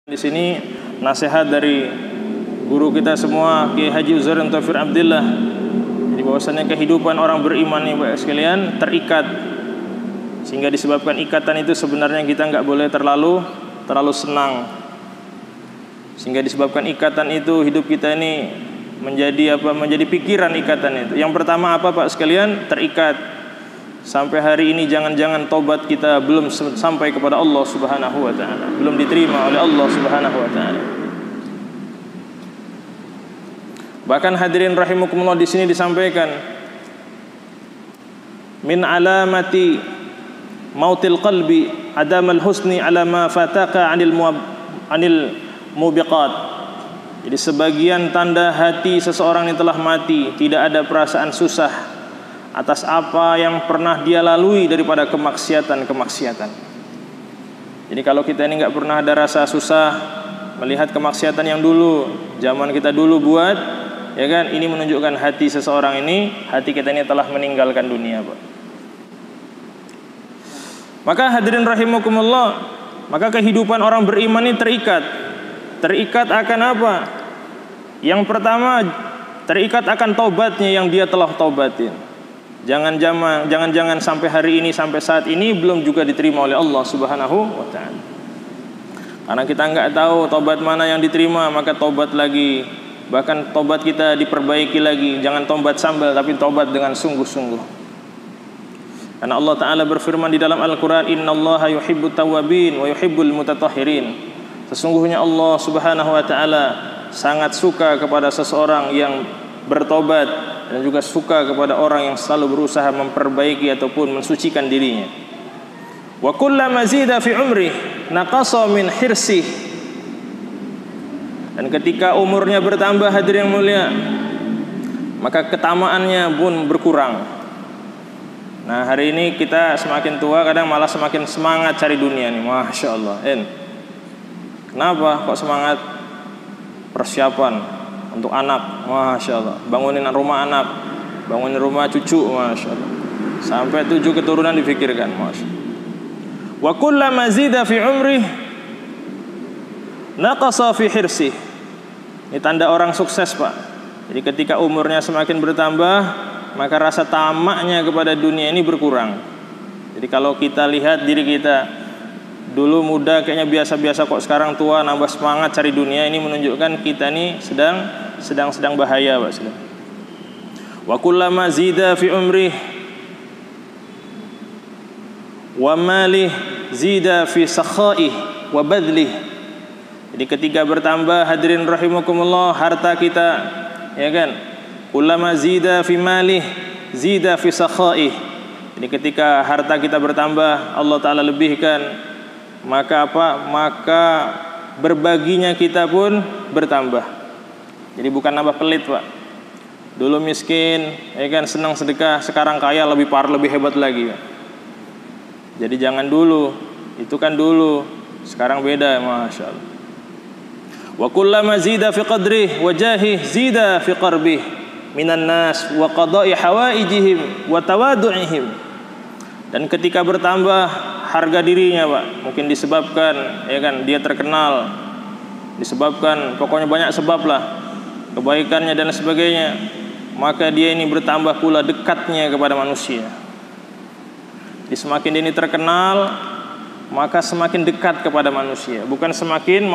Di sini nasihat dari guru kita semua, Kiai Haji Uzairin Taufir Abdillah. Jadi bahwasannya kehidupan orang beriman nih Bapak sekalian terikat, sehingga disebabkan ikatan itu sebenarnya kita nggak boleh terlalu senang. Sehingga disebabkan ikatan itu hidup kita ini menjadi pikiran ikatan itu. Yang pertama apa Pak sekalian? Terikat. Sampai hari ini jangan-jangan tobat kita belum sampai kepada Allah Subhanahu wa taala, belum diterima oleh Allah Subhanahu wa taala. Bahkan hadirin rahimakumullah, di sini disampaikan min alamati mautil qalbi adamal husni ala ma fataka anil mubiqat. Jadi sebagian tanda hati seseorang yang telah mati, tidak ada perasaan susah atas apa yang pernah dia lalui daripada kemaksiatan. Jadi kalau kita ini nggak pernah ada rasa susah melihat kemaksiatan yang dulu zaman kita dulu buat, ya kan, ini menunjukkan hati seseorang ini, hati kita ini telah meninggalkan dunia, Pak. Maka hadirin rahimakumullah, maka kehidupan orang beriman ini terikat akan apa? Yang pertama, terikat akan taubatnya yang dia telah taubatin. Jangan sampai hari ini, sampai saat ini belum juga diterima oleh Allah Subhanahu wa ta'ala. Karena kita nggak tahu tobat mana yang diterima, maka tobat lagi. Bahkan tobat kita diperbaiki lagi. Jangan tobat sambal, tapi tobat dengan sungguh-sungguh. Karena Allah Ta'ala berfirman di dalam Al-Quran, innallaha yuhibbut tawwabin wa yuhibbul mutatahhirin. Sesungguhnya Allah Subhanahu wa ta'ala sangat suka kepada seseorang yang bertobat, dan juga suka kepada orang yang selalu berusaha memperbaiki ataupun mensucikan dirinya. Wa kullama zida fi umri naqasa min hirsih. Dan ketika umurnya bertambah hadirin yang mulia, maka ketamaannya pun berkurang. Nah, hari ini kita semakin tua kadang malah semakin semangat cari dunia nih, Masya Allah. Kenapa kok semangat? Persiapan untuk anak, Masya Allah. Bangunin rumah anak, bangunin rumah cucu, Masya Allah. Sampai 7 keturunan difikirkan, Masya Allah. Wa kullama zida fi umrih naqasa fi hirsih. Ini tanda orang sukses, Pak. Jadi ketika umurnya semakin bertambah, maka rasa tamaknya kepada dunia ini berkurang. Jadi kalau kita lihat diri kita, dulu muda kayaknya biasa-biasa, kok sekarang tua nambah semangat cari dunia, ini menunjukkan kita ini sedang bahaya, Pak. Wa kullama zida fi umrih wa malih zida fi sakhaih wa badlih. Jadi ketika bertambah hadirin rahimakumullah harta kita, ya kan, kullama zida fi malih zida fi sakhaih. Jadi ketika harta kita bertambah, Allah Ta'ala lebihkan, maka apa? Maka berbaginya kita pun bertambah. Jadi bukan nambah pelit, Pak. Dulu miskin, ya kan, senang sedekah, sekarang kaya lebih hebat lagi, Pak. Jadi jangan dulu, itu kan dulu, sekarang beda, Masya Allah. Wa kullama zida fi qadrih wa jahih zida fi qarbih minan nas wa qada'i hawaijihim wa tawadu'ihim. Dan ketika bertambah harga dirinya, Pak, mungkin disebabkan, ya kan, dia terkenal, disebabkan pokoknya banyak sebab lah, kebaikannya dan sebagainya, maka dia ini bertambah pula dekatnya kepada manusia. Jadi semakin dia ini terkenal, maka semakin dekat kepada manusia, bukan semakin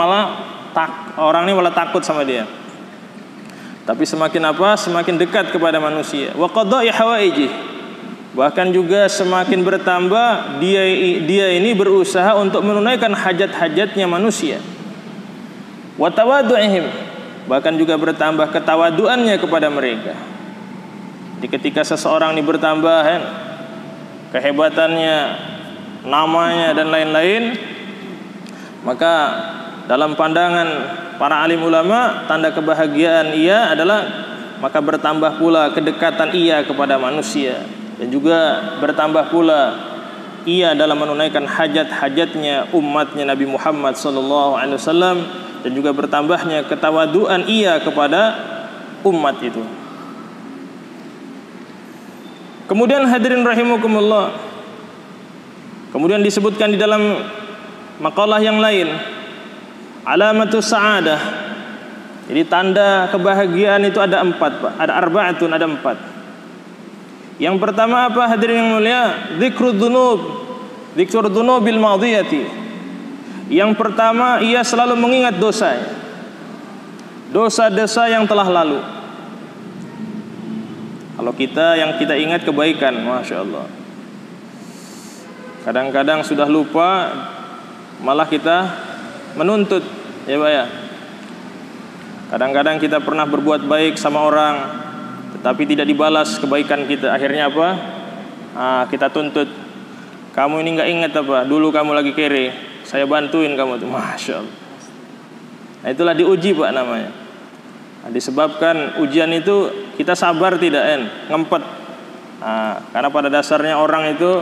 orang ini malah takut sama dia, tapi semakin apa? Semakin dekat kepada manusia. Wa qada'i hawaijih. Bahkan juga semakin bertambah dia ini berusaha untuk menunaikan hajat-hajatnya manusia. Wa tawadu'ihim. Bahkan juga bertambah ketawaduannya kepada mereka. Jadi ketika seseorang ini bertambah kehebatannya, namanya dan lain-lain, maka dalam pandangan para alim ulama, tanda kebahagiaan ia adalah maka bertambah pula kedekatan ia kepada manusia. Dan juga bertambah pula ia dalam menunaikan hajat-hajatnya umatnya Nabi Muhammad SAW, dan juga bertambahnya ketawaduan ia kepada umat itu. Kemudian hadirin rahimakumullah, kemudian disebutkan di dalam makalah yang lain, Alamatus sa'adah. Jadi tanda kebahagiaan itu ada 4, Pak. Ada arba'atun, ada 4. Yang pertama apa hadirin yang mulia? Dzikrud dzunub. Dzikrud dzunubil madiyati. Yang pertama ia selalu mengingat dosa. Dosa-dosa yang telah lalu. Kalau kita yang kita ingat kebaikan, Masya Allah. Kadang-kadang sudah lupa, malah kita menuntut, ya Pak ya. Kadang-kadang kita pernah berbuat baik sama orang, tetapi tidak dibalas kebaikan kita. Akhirnya apa? Kita tuntut. Kamu ini nggak ingat apa? Dulu kamu lagi kere, saya bantuin kamu tuh, Masya Allah. Nah, itulah diuji Pak namanya. Nah, disebabkan ujian itu kita sabar tidak ngempet. Karena pada dasarnya orang itu,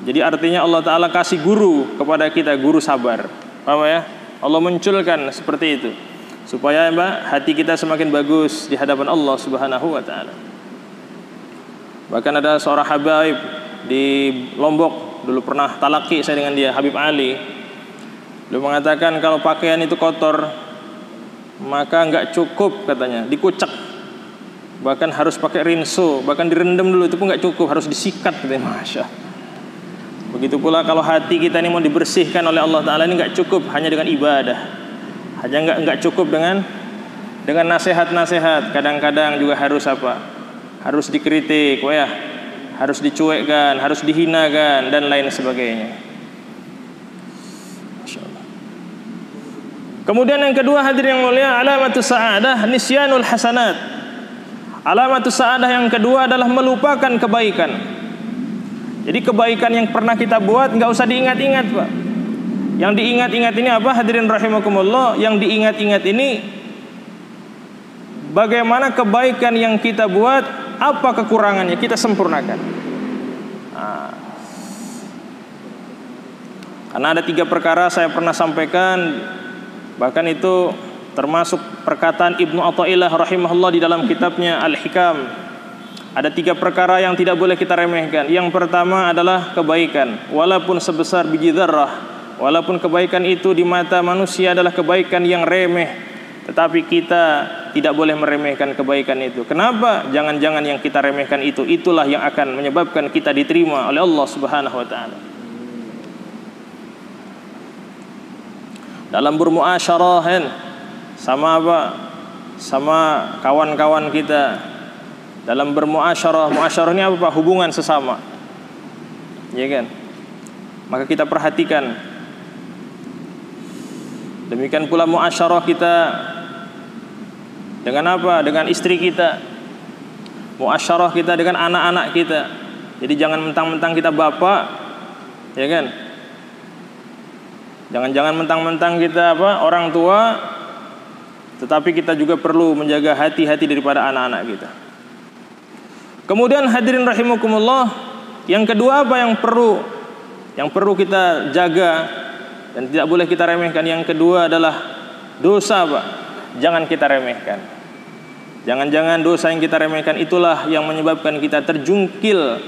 jadi artinya Allah Ta'ala kasih guru kepada kita, guru sabar. Paham ya? Allah munculkan seperti itu supaya hati kita semakin bagus di hadapan Allah Subhanahu wa Ta'ala. Bahkan ada seorang Habib di Lombok, dulu pernah talaki saya dengan dia, Habib Ali. Beliau mengatakan kalau pakaian itu kotor, maka enggak cukup katanya dikucek, bahkan harus pakai rinso, bahkan direndam dulu, itu pun enggak cukup, harus disikat katanya. Masya. Begitu pula kalau hati kita ini mau dibersihkan oleh Allah Ta'ala, ini enggak cukup hanya dengan ibadah, hanya enggak cukup dengan nasihat-nasihat. Kadang-kadang juga harus apa? Harus dikritik, ya, harus dicuekkan, harus dihinakan dan lain sebagainya. Masya Allah. Kemudian yang kedua hadirin yang mulia, alamatus sa'adah nisyanul hasanat. Alamatus sa'adah yang kedua adalah melupakan kebaikan. Jadi kebaikan yang pernah kita buat nggak usah diingat-ingat, Pak. Yang diingat-ingat ini apa hadirin rahimakumullah? Yang diingat-ingat ini bagaimana kebaikan yang kita buat, apa kekurangannya, kita sempurnakan. Karena ada 3 perkara saya pernah sampaikan, bahkan itu termasuk perkataan Ibnu Athaillah rahimahullah di dalam kitabnya Al-Hikam. Ada 3 perkara yang tidak boleh kita remehkan. Yang pertama adalah kebaikan, walaupun sebesar biji dzarrah, walaupun kebaikan itu di mata manusia adalah kebaikan yang remeh, tetapi kita tidak boleh meremehkan kebaikan itu. Kenapa? Jangan-jangan yang kita remehkan itu, itulah yang akan menyebabkan kita diterima oleh Allah Subhanahu wa Ta'ala. Dalam bermuasyarah sama apa? Sama kawan-kawan kita. Dalam bermuasyarah, muasyarah ini apa Pak? Hubungan sesama, ya kan? Maka kita perhatikan. Demikian pula muasyarah kita dengan apa? Dengan istri kita. Muasyarah kita dengan anak-anak kita. Jadi jangan mentang-mentang kita bapak, ya kan? Jangan-jangan mentang-mentang kita apa? Orang tua, tetapi kita juga perlu menjaga hati-hati daripada anak-anak kita. Kemudian hadirin rahimakumullah, yang kedua apa yang perlu kita jaga dan tidak boleh kita remehkan? Yang kedua adalah dosa, Pak. Jangan kita remehkan. Jangan-jangan dosa yang kita remehkan itulah yang menyebabkan kita terjungkil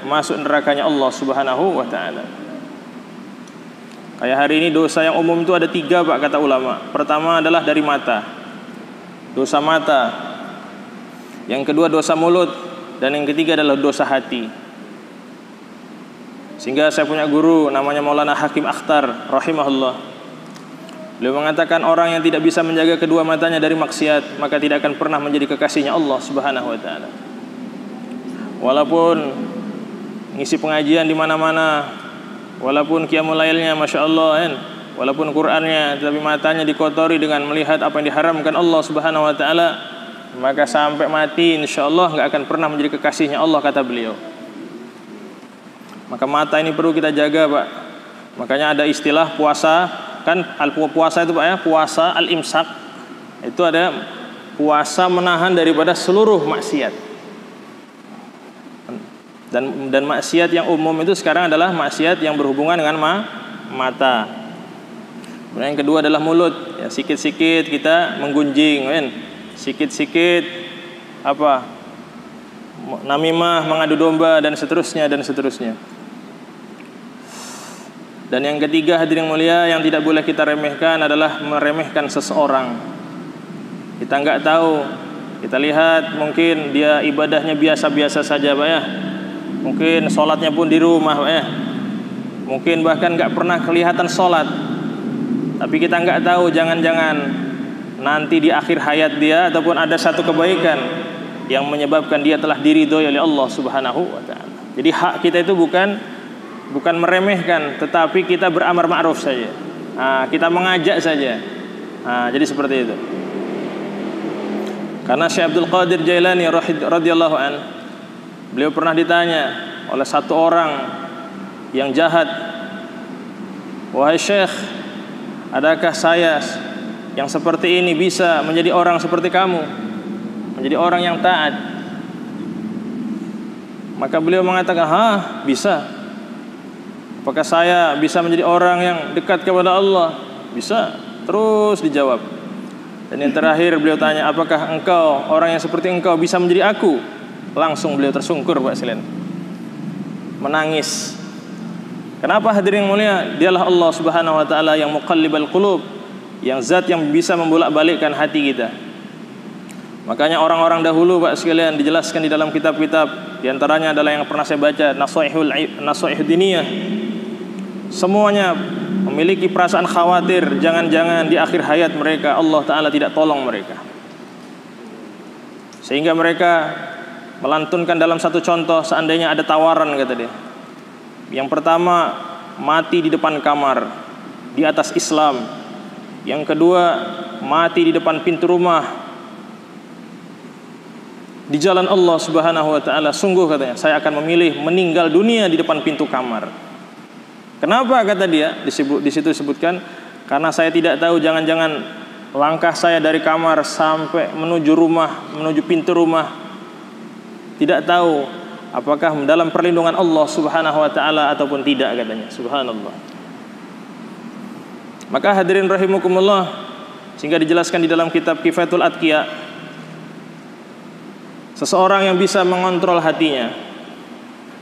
masuk nerakanya Allah Subhanahu wa Ta'ala. Kayak hari ini dosa yang umum itu ada 3, Pak, kata ulama. Pertama adalah dari mata, dosa mata. Yang kedua dosa mulut, dan yang ketiga adalah dosa hati. Sehingga saya punya guru namanya Maulana Hakim Akhtar rahimahullah. Beliau mengatakan orang yang tidak bisa menjaga kedua matanya dari maksiat, maka tidak akan pernah menjadi kekasihnya Allah Subhanahu wa Ta'ala. Walaupun ngisi pengajian di mana-mana, walaupun qiyamul lailnya Masya Allah, walaupun Qur'annya, tetapi matanya dikotori dengan melihat apa yang diharamkan Allah Subhanahu wa Ta'ala, maka sampai mati insyaallah nggak akan pernah menjadi kekasihnya Allah, kata beliau. Maka mata ini perlu kita jaga, Pak. Makanya ada istilah puasa, kan puasa itu Pak ya, puasa al-imsak. Itu ada puasa menahan daripada seluruh maksiat. Dan maksiat yang umum itu sekarang adalah maksiat yang berhubungan dengan mata. Kemudian yang kedua adalah mulut. Ya, sikit-sikit kita menggunjing, sikit-sikit apa? Namimah, mengadu domba dan seterusnya. Dan yang ketiga hadirin mulia yang tidak boleh kita remehkan adalah meremehkan seseorang. Kita nggak tahu, kita lihat mungkin dia ibadahnya biasa-biasa saja Pak ya. Mungkin sholatnya pun di rumah Pak ya. Mungkin bahkan nggak pernah kelihatan sholat. Tapi kita nggak tahu, jangan-jangan nanti di akhir hayat dia ataupun ada satu kebaikan yang menyebabkan dia telah diridhoi oleh Allah Subhanahu wa taala. Jadi hak kita itu bukan meremehkan, tetapi kita beramar ma'ruf saja. Kita mengajak saja. Jadi seperti itu. Karena Syekh Abdul Qadir Jailani radhiyallahu an, beliau pernah ditanya oleh satu orang yang jahat, "Wahai Syekh, adakah saya yang seperti ini bisa menjadi orang seperti kamu, menjadi orang yang taat?" Maka beliau mengatakan, bisa. Apakah saya bisa menjadi orang yang dekat kepada Allah? Bisa. Terus dijawab. Dan yang terakhir beliau tanya, apakah engkau, orang yang seperti engkau, bisa menjadi aku? Langsung beliau tersungkur Pak sekalian, menangis. Kenapa hadirin mulia? Dialah Allah Subhanahu wa taala yang muqallibal qulub, yang zat yang bisa membolak-balikkan hati kita. Makanya orang-orang dahulu Pak sekalian dijelaskan di dalam kitab-kitab, di antaranya adalah yang pernah saya baca, Nasaihud Diniyah. Semuanya memiliki perasaan khawatir jangan-jangan di akhir hayat mereka Allah Ta'ala tidak tolong mereka, sehingga mereka melantunkan dalam satu contoh, seandainya ada tawaran kata dia. Yang pertama, mati di depan kamar di atas Islam. Yang kedua, mati di depan pintu rumah di jalan Allah Subhanahu wa taala. Sungguh katanya, saya akan memilih meninggal dunia di depan pintu kamar. Kenapa kata dia? Di situ disebutkan, karena saya tidak tahu jangan-jangan langkah saya dari kamar sampai menuju rumah, menuju pintu rumah, tidak tahu apakah dalam perlindungan Allah Subhanahu wa taala ataupun tidak katanya. Subhanallah. Maka hadirin rahimakumullah, sehingga dijelaskan di dalam kitab Kifayatul Atqiya, seseorang yang bisa mengontrol hatinya,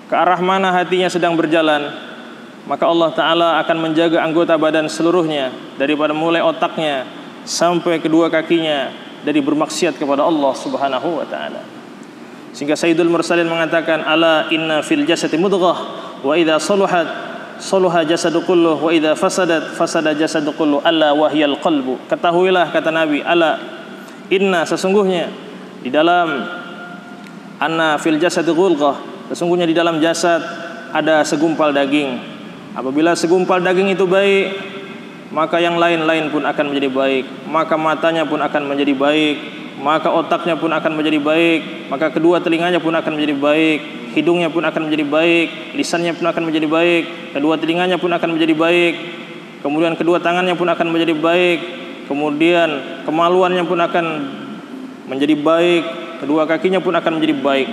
ke arah mana hatinya sedang berjalan, maka Allah Ta'ala akan menjaga anggota badan seluruhnya, daripada mulai otaknya sampai kedua kakinya, dari bermaksiat kepada Allah Subhanahu wa ta'ala. Sehingga Sayyidul Mursalin mengatakan, ala inna fil jasadi mudghah, wa idha saluhat saluha jasadu kulluh, wa idha fasadat fasada jasadu kulluh, ala wahyal qalbu. Ketahuilah kata Nabi, ala inna, sesungguhnya di dalam anna fil jasadi ghulghah, sesungguhnya di dalam jasad ada segumpal daging. Apabila segumpal daging itu baik, maka yang lain-lain pun akan menjadi baik. Maka matanya pun akan menjadi baik, maka otaknya pun akan menjadi baik, maka kedua telinganya pun akan menjadi baik, hidungnya pun akan menjadi baik, lisannya pun akan menjadi baik, kedua telinganya pun akan menjadi baik, kemudian kedua tangannya pun akan menjadi baik, kemudian kemaluannya pun akan menjadi baik, kedua kakinya pun akan menjadi baik.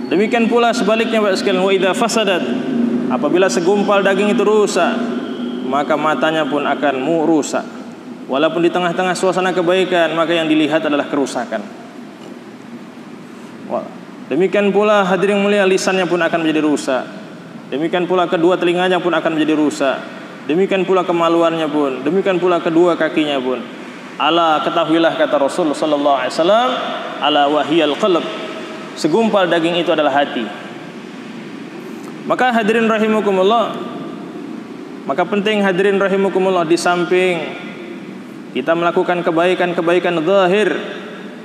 Demikian pula sebaliknya Bapak sekalian, wa idza fasadat, apabila segumpal daging itu rusak, maka matanya pun akan rusak. Walaupun di tengah-tengah suasana kebaikan, maka yang dilihat adalah kerusakan. Demikian pula hadirin mulia, lisannya pun akan menjadi rusak. Demikian pula kedua telinganya pun akan menjadi rusak. Demikian pula kemaluannya pun, demikian pula kedua kakinya pun. Ala, ketahuilah kata Rasul sallallahu alaihi wasallam, ala wahiyal qalb, segumpal daging itu adalah hati. Maka hadirin rahimakumullah, maka penting hadirin rahimakumullah, di samping kita melakukan kebaikan-kebaikan zahir,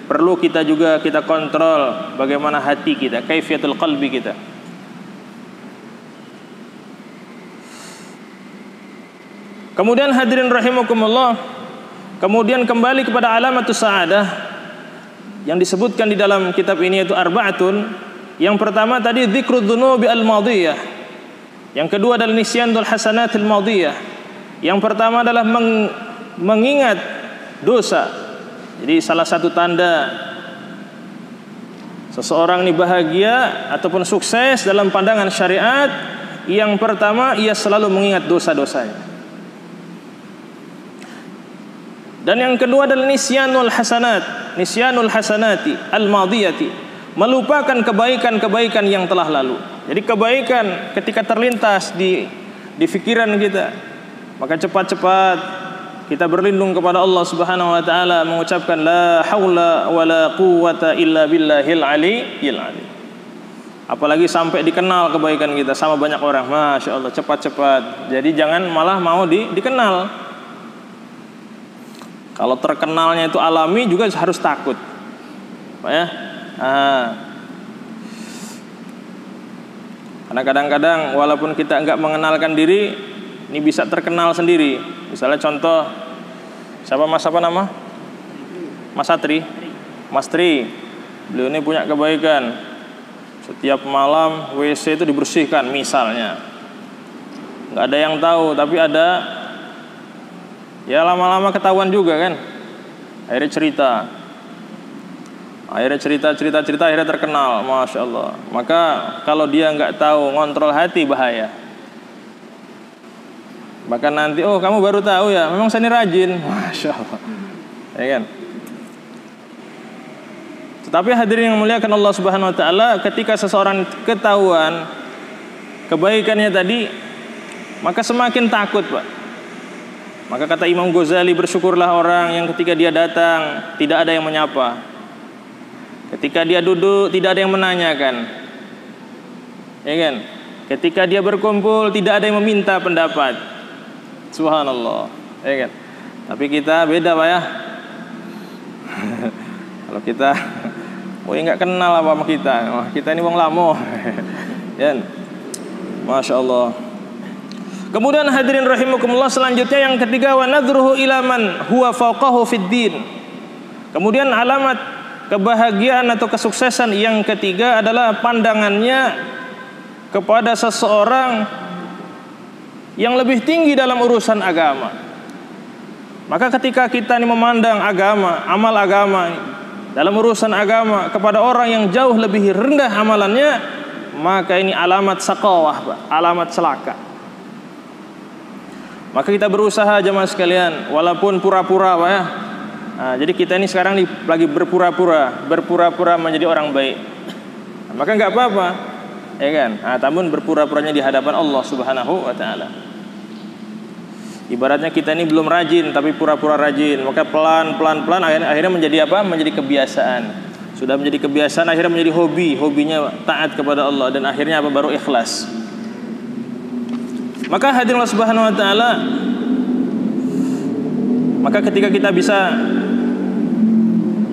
perlu kita juga kita kontrol bagaimana hati kita, kaifiatul qalbi kita. Kemudian hadirin rahimakumullah, kemudian kembali kepada alamatus sa'adah yang disebutkan di dalam kitab ini, yaitu arba'atun. Yang pertama tadi dzikrud dzunubi al-madiyah. Yang kedua adalah nisyanul hasanatil madiyah. Yang pertama adalah mengingat dosa. Jadi salah satu tanda seseorang ini bahagia ataupun sukses dalam pandangan syariat, yang pertama ia selalu mengingat dosa-dosanya. Dan yang kedua adalah nisyanul hasanati al-madiyati, melupakan kebaikan-kebaikan yang telah lalu. Jadi kebaikan ketika terlintas di pikiran kita, maka cepat-cepat kita berlindung kepada Allah Subhanahu wa taala, mengucapkan la haula wala quwwata illa billahil aliyyil azim. Apalagi sampai dikenal kebaikan kita sama banyak orang, masya Allah, cepat-cepat. Jadi jangan malah mau dikenal. Kalau terkenalnya itu alami juga harus takut, Pak ya. Karena kadang-kadang walaupun kita enggak mengenalkan diri, ini bisa terkenal sendiri. Misalnya contoh, siapa nama? Mas Satri, Mas Tri. Beliau ini punya kebaikan. Setiap malam WC itu dibersihkan misalnya. Nggak ada yang tahu, tapi ada. Ya lama-lama ketahuan juga kan. Akhirnya cerita, akhirnya terkenal, masya Allah. Maka kalau dia nggak tahu ngontrol hati, bahaya. Bahkan nanti, oh kamu baru tahu ya, memang saya ini rajin, masya Allah, ya kan. Tetapi hadirin yang muliakan Allah Subhanahu Wa Taala, ketika seseorang ketahuan kebaikannya tadi, maka semakin takut, Pak. Maka kata Imam Ghazali, bersyukurlah orang yang ketika dia datang tidak ada yang menyapa. Ketika dia duduk tidak ada yang menanyakan, ya kan? Ketika dia berkumpul tidak ada yang meminta pendapat. Subhanallah, ya kan? Tapi kita beda, Pak ya. Kalau kita, oh nggak kenal apa sama kita. Wah, kita ini wong lamo, ya, masya Allah. Kemudian hadirin rahimakumullah, selanjutnya yang ketiga, wa nadruhu ila man huwa fawqahu fid din. Kemudian alamat kebahagiaan atau kesuksesan yang ketiga adalah pandangannya kepada seseorang yang lebih tinggi dalam urusan agama. Maka ketika kita ini memandang agama, amal agama, dalam urusan agama kepada orang yang jauh lebih rendah amalannya, maka ini alamat saqawah, Pak, alamat celaka. Maka kita berusaha jemaah sekalian, walaupun pura-pura, Pak ya. Nah, jadi kita ini sekarang lagi berpura-pura menjadi orang baik. Nah, maka nggak apa-apa, ya kan? Nah, namun berpura-puranya di hadapan Allah Subhanahu Wa Taala. Ibaratnya kita ini belum rajin, tapi pura-pura rajin. Maka pelan-pelan akhirnya menjadi apa? Menjadi kebiasaan. Sudah menjadi kebiasaan, akhirnya menjadi hobinya taat kepada Allah, dan akhirnya apa? Baru ikhlas. Maka hadirin Allah Subhanahu Wa Taala, maka ketika kita bisa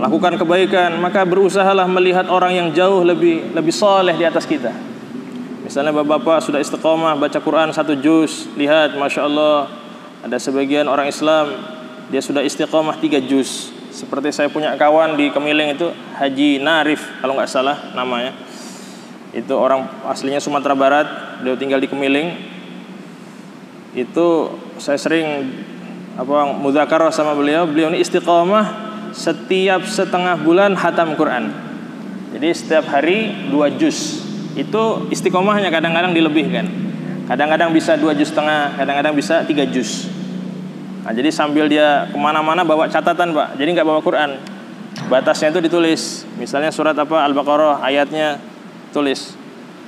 melakukan kebaikan, maka berusahalah melihat orang yang jauh lebih saleh di atas kita. Misalnya bapak-bapak sudah istiqomah baca Quran 1 juz, lihat, masya Allah, ada sebagian orang Islam dia sudah istiqomah 3 juz. Seperti saya punya kawan di Kemiling itu, Haji Narif kalau nggak salah namanya. Itu orang aslinya Sumatera Barat, dia tinggal di Kemiling. Itu saya sering mudzakarah sama beliau ini istiqomah setiap setengah bulan khatam Quran. Jadi setiap hari 2 juz. Itu istiqomahnya kadang-kadang dilebihkan. Kadang-kadang bisa 2 juz setengah, kadang-kadang bisa 3 juz. Nah, jadi sambil dia kemana-mana bawa catatan, Pak. Jadi nggak bawa Quran. Batasnya itu ditulis. Misalnya surat Al-Baqarah ayatnya tulis.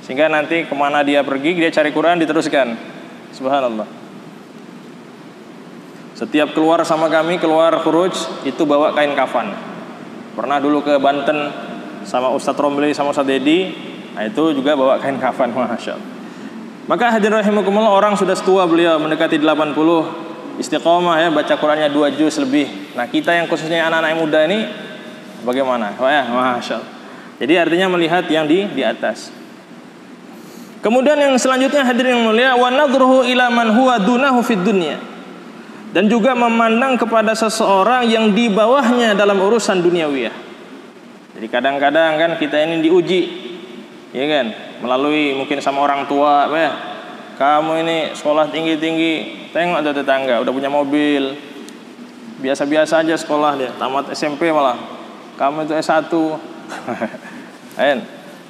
Sehingga nanti kemana dia pergi, dia cari Quran, diteruskan. Subhanallah. Setiap keluar sama kami, keluar khuruj, itu bawa kain kafan. Pernah dulu ke Banten sama Ustadz Romli sama Ustadz Dedi, nah itu juga bawa kain kafan, masya Allah. Maka hadirin rahimakumullah, orang sudah tua beliau mendekati 80, istiqomah ya, baca Qurannya 2 juz lebih. Nah kita yang khususnya anak-anak muda ini bagaimana? Wah ya, masya Allah. Jadi artinya melihat yang di atas. Kemudian yang selanjutnya hadirin yang mulia, wa nadruhu ila man huwa dunahu fid dunya. Dan juga memandang kepada seseorang yang di bawahnya dalam urusan duniawiyah. Jadi kadang-kadang kan kita ini diuji, ya kan, melalui mungkin sama orang tua, ya. Kamu ini sekolah tinggi-tinggi, tengok ada tetangga udah punya mobil, biasa-biasa aja sekolah dia, tamat SMP malah. Kamu itu S1. Kan?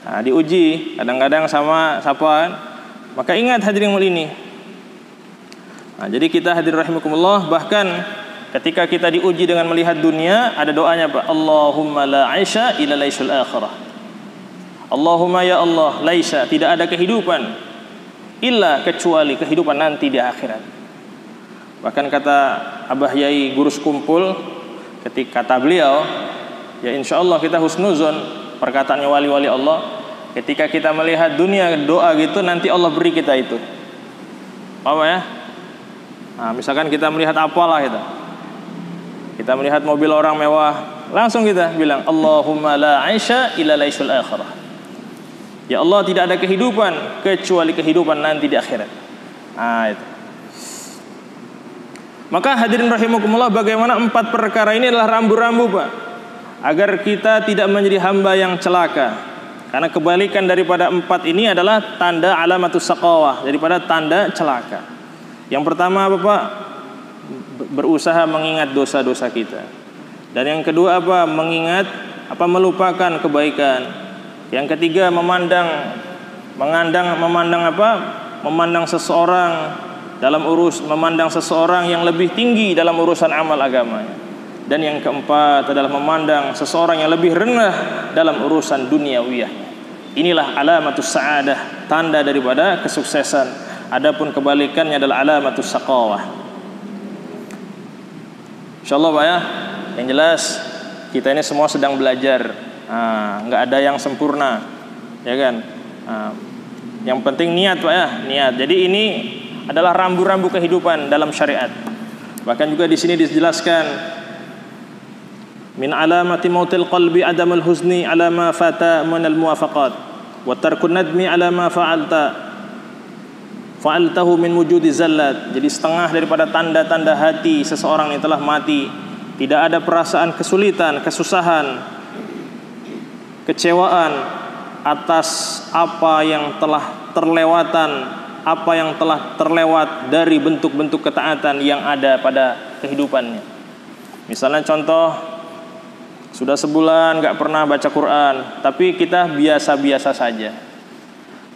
Nah, diuji kadang-kadang sama siapa. Maka ingat hadirin mulia ini. Nah, jadi kita hadirin rahimakumullah, bahkan ketika kita diuji dengan melihat dunia, ada doanya, Pak. Allahumma la aisha illa laisul akhirah. Allahumma ya Allah, laisa, tidak ada kehidupan illa kecuali kehidupan nanti di akhirat. Bahkan kata Abah Yai guru sekumpul, ketika kata beliau, ya insyaallah kita husnuzon, perkataannya wali-wali Allah, ketika kita melihat dunia doa gitu, nanti Allah beri kita itu. Apa ya? Nah, misalkan kita melihat apalah kita melihat mobil orang mewah, langsung kita bilang Allahumma la aisha illa laisul akhirah. Ya Allah, tidak ada kehidupan kecuali kehidupan nanti di akhirat. Nah, itu. Maka hadirin rahimakumullah, bagaimana 4 perkara ini adalah rambu-rambu, Pak, agar kita tidak menjadi hamba yang celaka. Karena kebalikan daripada 4 ini adalah tanda alamatus saqawah, daripada tanda celaka. Yang pertama apa, Pak? Berusaha mengingat dosa-dosa kita. Dan yang kedua apa? Melupakan kebaikan. Yang ketiga memandang seseorang memandang seseorang yang lebih tinggi dalam urusan amal agamanya. Dan yang keempat adalah memandang seseorang yang lebih rendah dalam urusan duniawiyahnya. Inilah alamatus sa'adah, tanda daripada kesuksesan. Adapun kebalikannya adalah alamatus saqawah. Insyaallah, Pak ya. Yang jelas kita ini semua sedang belajar. Nggak ada yang sempurna, ya kan? Yang penting niat, Pak ya, niat. Jadi ini adalah rambu-rambu kehidupan dalam syariat. Bahkan juga di sini dijelaskan min alamati mautil qalbi adamul huzni ala ma fata min al muwafaqat wa tarkun nadmi ala ma fa'altahu min wujudi zallat. Jadi setengah daripada tanda-tanda hati seseorang yang telah mati, tidak ada perasaan kesulitan, kesusahan, kecewaan atas apa yang telah terlewat dari bentuk-bentuk ketaatan yang ada pada kehidupannya. Misalnya contoh, sudah sebulan gak pernah baca Quran, tapi kita biasa-biasa saja,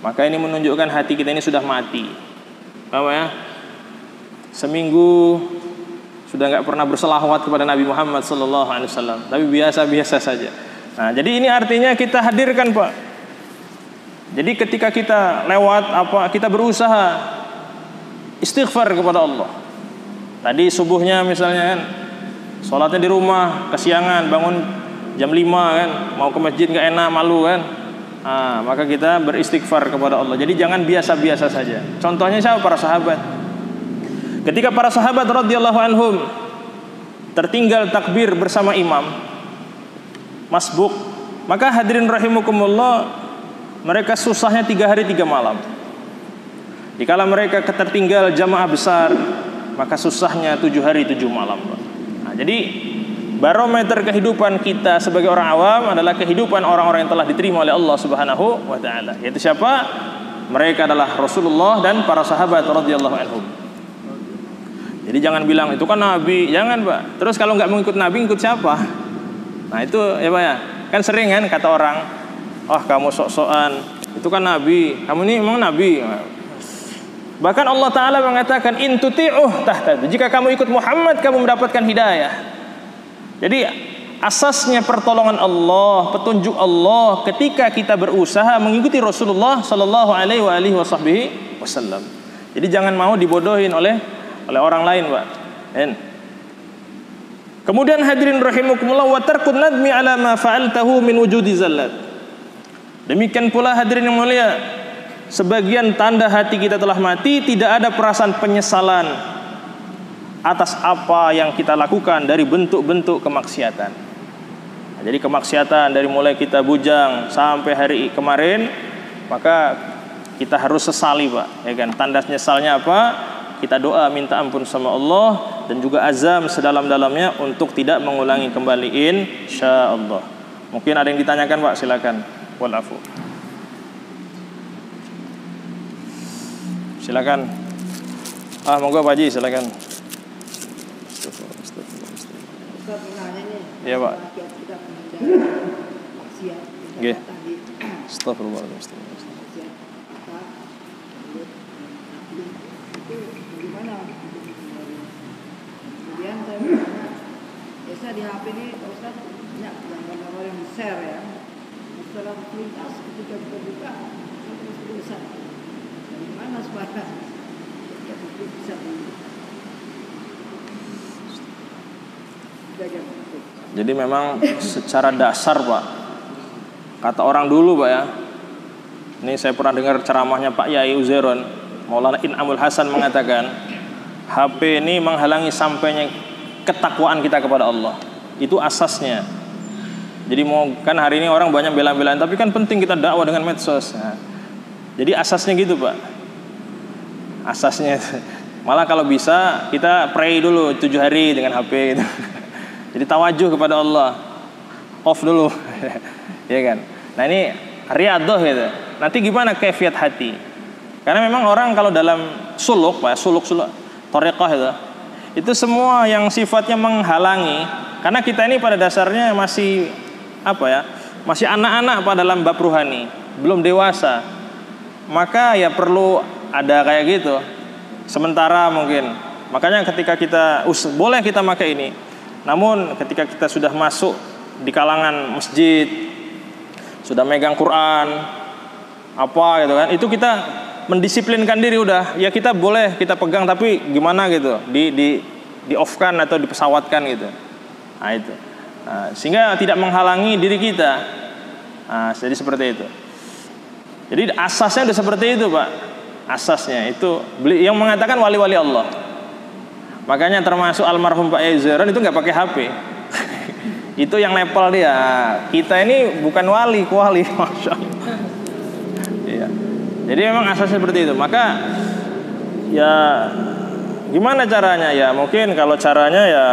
maka ini menunjukkan hati kita ini sudah mati. Apa ya? Seminggu sudah gak pernah berselawat kepada Nabi Muhammad SAW, tapi biasa-biasa saja. Nah, jadi ini artinya kita hadirkan, Pak. Jadi ketika kita lewat kita berusaha istighfar kepada Allah. Tadi subuhnya misalnya kan, sholatnya di rumah kesiangan, bangun jam 5 kan, mau ke masjid nggak enak, malu kan. Maka kita beristighfar kepada Allah. Jadi jangan biasa-biasa saja. Contohnya siapa? Para sahabat. Ketika para sahabat radhiyallahu anhum tertinggal takbir bersama imam masbuk, maka hadirin rahimakumullah, mereka susahnya 3 hari 3 malam. Dikala mereka ketertinggal jamaah besar, maka susahnya 7 hari 7 malam. Nah, jadi barometer kehidupan kita sebagai orang awam adalah kehidupan orang-orang yang telah diterima oleh Allah Subhanahu wa taala. Yaitu siapa? Mereka adalah Rasulullah dan para sahabat radhiyallahu anhum. Jadi jangan bilang itu kan nabi, jangan, Pak. Terus kalau nggak mengikut nabi, ikut siapa? Nah, itu ya, Pak ya. Kan sering kan kata orang, kamu sok-sokan, itu kan nabi, kamu ini memang nabi. Bahkan Allah Ta'ala mengatakan in tuti'uh tahtadu, jika kamu ikut Muhammad kamu mendapatkan hidayah. Jadi asasnya pertolongan Allah, petunjuk Allah ketika kita berusaha mengikuti Rasulullah Sallallahu Alaihi Wasallam. Jadi jangan mau dibodohin oleh orang lain, Pak. Kemudian hadirin rahimakumullah, wa tarkun nadmi ala ma fa'altahu min wujudi zallat. Demikian pula hadirin yang mulia, sebagian tanda hati kita telah mati, tidak ada perasaan penyesalan atas apa yang kita lakukan dari bentuk-bentuk kemaksiatan. Jadi kemaksiatan dari mulai kita bujang sampai hari kemarin, maka kita harus sesali, Pak. Ya kan? Tanda nyesalnya apa? Kita doa minta ampun sama Allah dan juga azam sedalam-dalamnya untuk tidak mengulangi kembali insyaallah. Mungkin ada yang ditanyakan, Pak, silakan. Walafu. Silakan. Monggo Pak Haji, silakan. Iya, Pak. Nggih. Astagfirullahaladzim. Kemudian saya bertanya, biasa di HP ini Pak Ustaz banyak gambar-gambar yang share ya, setelah melintas ketika kita buka terus tulisan dari mana supaya ketika bisa dijaga. Jadi memang secara dasar Pak, kata orang dulu Pak ya, ini saya pernah dengar ceramahnya Pak Yai Uzairon, Maulana In'amul Hasan mengatakan, HP ini menghalangi sampainya ketakwaan kita kepada Allah. Itu asasnya. Jadi mau kan hari ini orang banyak bela-belaan, tapi kan penting kita dakwah dengan medsos. Nah, jadi asasnya gitu Pak. Asasnya. Malah kalau bisa kita pray dulu 7 hari dengan HP gitu. Jadi tawajuh kepada Allah. Off dulu. Ya kan. Nah ini riyadhah gitu. Nanti gimana kaifiat hati? Karena memang orang kalau dalam suluk Pak, suluk thariqah itu semua yang sifatnya menghalangi, karena kita ini pada dasarnya masih masih anak-anak Pak dalam bab ruhani, belum dewasa. Maka ya perlu ada kayak gitu. Sementara mungkin. Makanya ketika kita boleh kita pakai ini. Namun ketika kita sudah masuk di kalangan masjid, sudah megang Quran, gitu kan, itu kita mendisiplinkan diri udah. Ya kita boleh kita pegang, tapi gimana gitu, di off-kan atau dipesawatkan gitu. Nah itu. Nah, sehingga tidak menghalangi diri kita. Nah, jadi seperti itu. Jadi asasnya udah seperti itu Pak. Asasnya itu yang mengatakan wali-wali Allah. Makanya termasuk almarhum Pak Yai Uzairon itu nggak pakai HP. Itu yang nepal dia. Kita ini bukan wali, masya Allah. Iya. Jadi memang asasnya seperti itu. Maka ya gimana caranya ya? Mungkin kalau caranya ya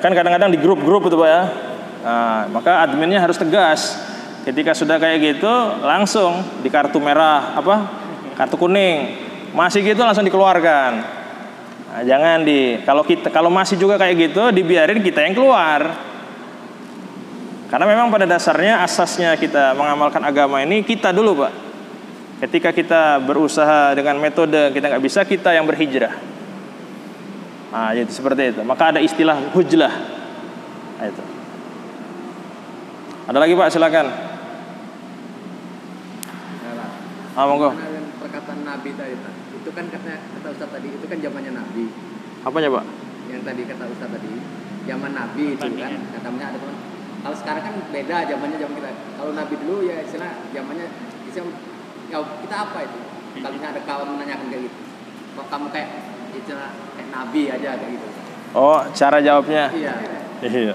kan kadang-kadang di grup-grup itu Pak ya. Nah, maka adminnya harus tegas. Ketika sudah kayak gitu langsung di kartu merah kartu kuning. Masih gitu langsung dikeluarkan. Nah, jangan kalau masih juga kayak gitu dibiarin kita yang keluar. Karena memang pada dasarnya asasnya kita mengamalkan agama ini kita dulu Pak. Ketika kita berusaha dengan metode kita nggak bisa, kita yang berhijrah. Nah, jadi seperti itu. Maka ada istilah hujlah. Nah, itu. Ada lagi Pak, silakan. Monggo. Perkataan Nabi tadi, itu kan kata Ustaz tadi, itu kan zamannya Nabi. Apanya Pak? Yang tadi kata Ustaz tadi, zaman Nabi itu kan, katanya ada teman. Kalau sekarang kan beda zamannya zaman kita. Kalau Nabi dulu ya istilah zamannya ya kita apa itu? Kalau ada kawan menanyakan kayak gitu, kok kamu kayak istilah kayak Nabi aja kayak gitu. Oh, cara jawabnya? Iya. Iya.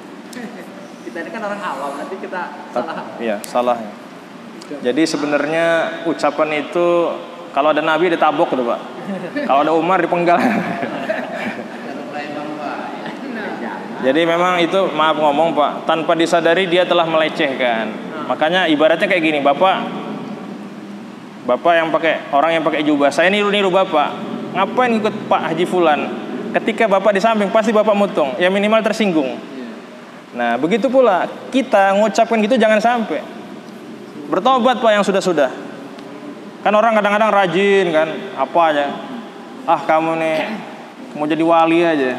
Kita ini kan orang awam, nanti kita salah. Iya, salah. Jadi sebenarnya ucapan itu kalau ada Nabi ditabok gitu Pak. Kalau ada Umar dipenggal. Jadi memang itu maaf ngomong Pak, tanpa disadari dia telah melecehkan. Makanya ibaratnya kayak gini, Bapak yang orang yang pakai jubah, saya niru Bapak. Ngapain ikut Pak Haji Fulan? Ketika Bapak di samping pasti Bapak mutung, ya minimal tersinggung. Nah, begitu pula kita ngucapkan gitu jangan sampai. Bertobat Pak yang sudah-sudah. Kan orang kadang-kadang rajin kan, apa aja. Kamu nih mau jadi wali aja.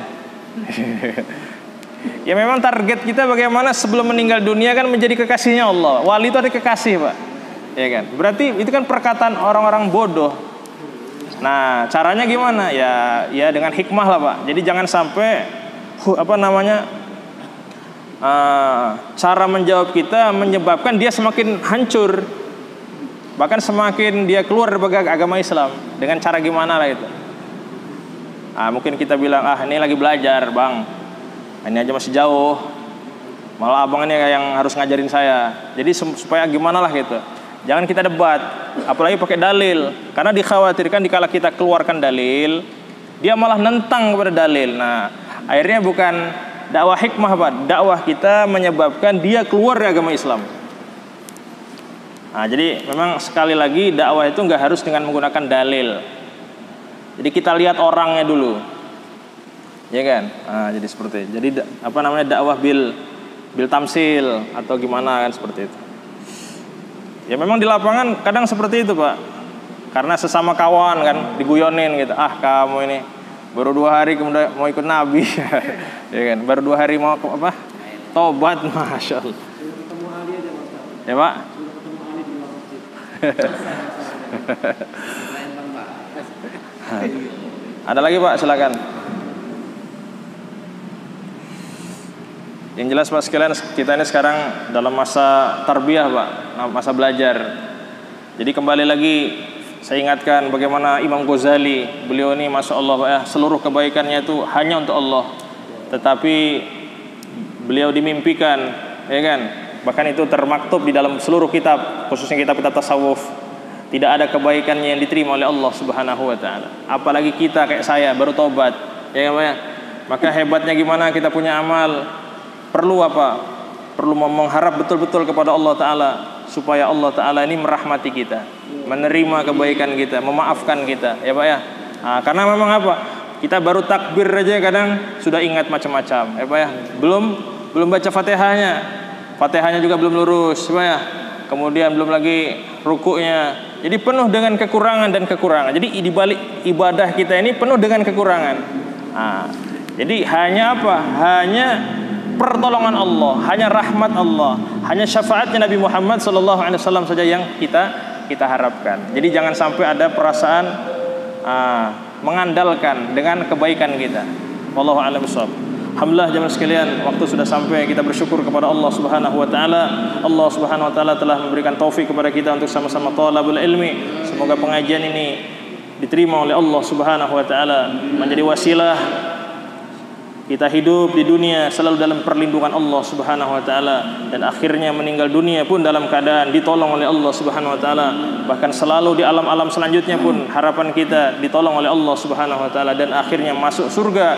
Ya memang target kita bagaimana sebelum meninggal dunia kan menjadi kekasihnya Allah. Wali itu ada kekasih Pak. Ya kan? Berarti itu kan perkataan orang-orang bodoh. Nah, caranya gimana? Ya dengan hikmah lah Pak. Jadi jangan sampai cara menjawab kita menyebabkan dia semakin hancur, bahkan semakin dia keluar dari agama Islam. Dengan cara gimana lah itu? Mungkin kita bilang ini lagi belajar Bang, ini aja masih jauh, malah abang ini yang harus ngajarin saya. Jadi supaya gimana lah gitu. Jangan kita debat, apalagi pakai dalil, karena dikhawatirkan dikala kita keluarkan dalil, dia malah nentang kepada dalil. Nah, akhirnya bukan dakwah hikmah Pak, dakwah kita menyebabkan dia keluar dari agama Islam. Nah, jadi memang sekali lagi dakwah itu nggak harus dengan menggunakan dalil. Jadi kita lihat orangnya dulu, ya kan? Nah, jadi seperti itu. Jadi dakwah bil tamsil atau gimana kan seperti itu. Ya memang di lapangan kadang seperti itu Pak, karena sesama kawan kan diguyonin gitu. Kamu ini baru 2 hari kemudian mau ikut Nabi. Ya kan, baru 2 hari mau tobat, masya Allah. Ya Pak. Ada lagi Pak, silakan. Yang jelas Pak sekalian, kita ini sekarang dalam masa tarbiyah Pak, masa belajar. Jadi kembali lagi saya ingatkan bagaimana Imam Ghazali, beliau ini Masya Allah Pak ya, seluruh kebaikannya itu hanya untuk Allah. Tetapi beliau dimimpikan, ya kan, bahkan itu termaktub di dalam seluruh kitab, khususnya kitab-kitab tasawuf, tidak ada kebaikannya yang diterima oleh Allah Subhanahu wa taala. Apalagi kita kayak saya baru tobat, ya kan Pak ya. Maka hebatnya gimana kita punya amal, perlu apa? Perlu mengharap betul-betul kepada Allah taala supaya Allah taala ini merahmati kita, menerima kebaikan kita, memaafkan kita, ya Pak ya. Nah, karena memang apa? Kita baru takbir aja kadang sudah ingat macam-macam, ya Pak ya. Belum baca Fatihahnya. Fatihahnya juga belum lurus, Pak ya. Kemudian belum lagi rukuknya. Jadi penuh dengan kekurangan dan kekurangan. Jadi di balik ibadah kita ini penuh dengan kekurangan. Nah, jadi hanya apa? Hanya pertolongan Allah, hanya rahmat Allah, hanya syafaatnya Nabi Muhammad SAW saja yang kita harapkan. Jadi jangan sampai ada perasaan mengandalkan dengan kebaikan kita. Wallahu a'lam bishawab. Alhamdulillah jemaah sekalian, waktu sudah sampai, kita bersyukur kepada Allah Subhanahu wa taala. Allah Subhanahu wa taala telah memberikan taufik kepada kita untuk sama-sama thalabul ilmi. Semoga pengajian ini diterima oleh Allah Subhanahu wa taala, menjadi wasilah kita hidup di dunia selalu dalam perlindungan Allah Subhanahu wa taala, dan akhirnya meninggal dunia pun dalam keadaan ditolong oleh Allah Subhanahu wa taala. Bahkan selalu di alam-alam selanjutnya pun harapan kita ditolong oleh Allah Subhanahu wa taala, dan akhirnya masuk surga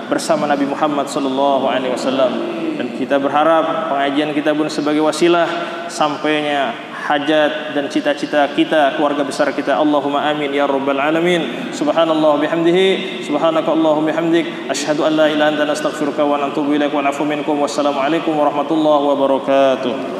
bersama Nabi Muhammad sallallahu alaihi wasallam. Dan kita berharap pengajian kita pun sebagai wasilah sampainya hajat dan cita-cita kita, keluarga besar kita. Allahumma amin ya rabbal alamin. Subhanallah bihamdihi, subhanaka Allahumma bihamdik, asyhadu an la ilaha illa anta astaghfiruka wa atubu ilaik wa na'fu minkum. Wassalamu alaikum warahmatullahi wabarakatuh.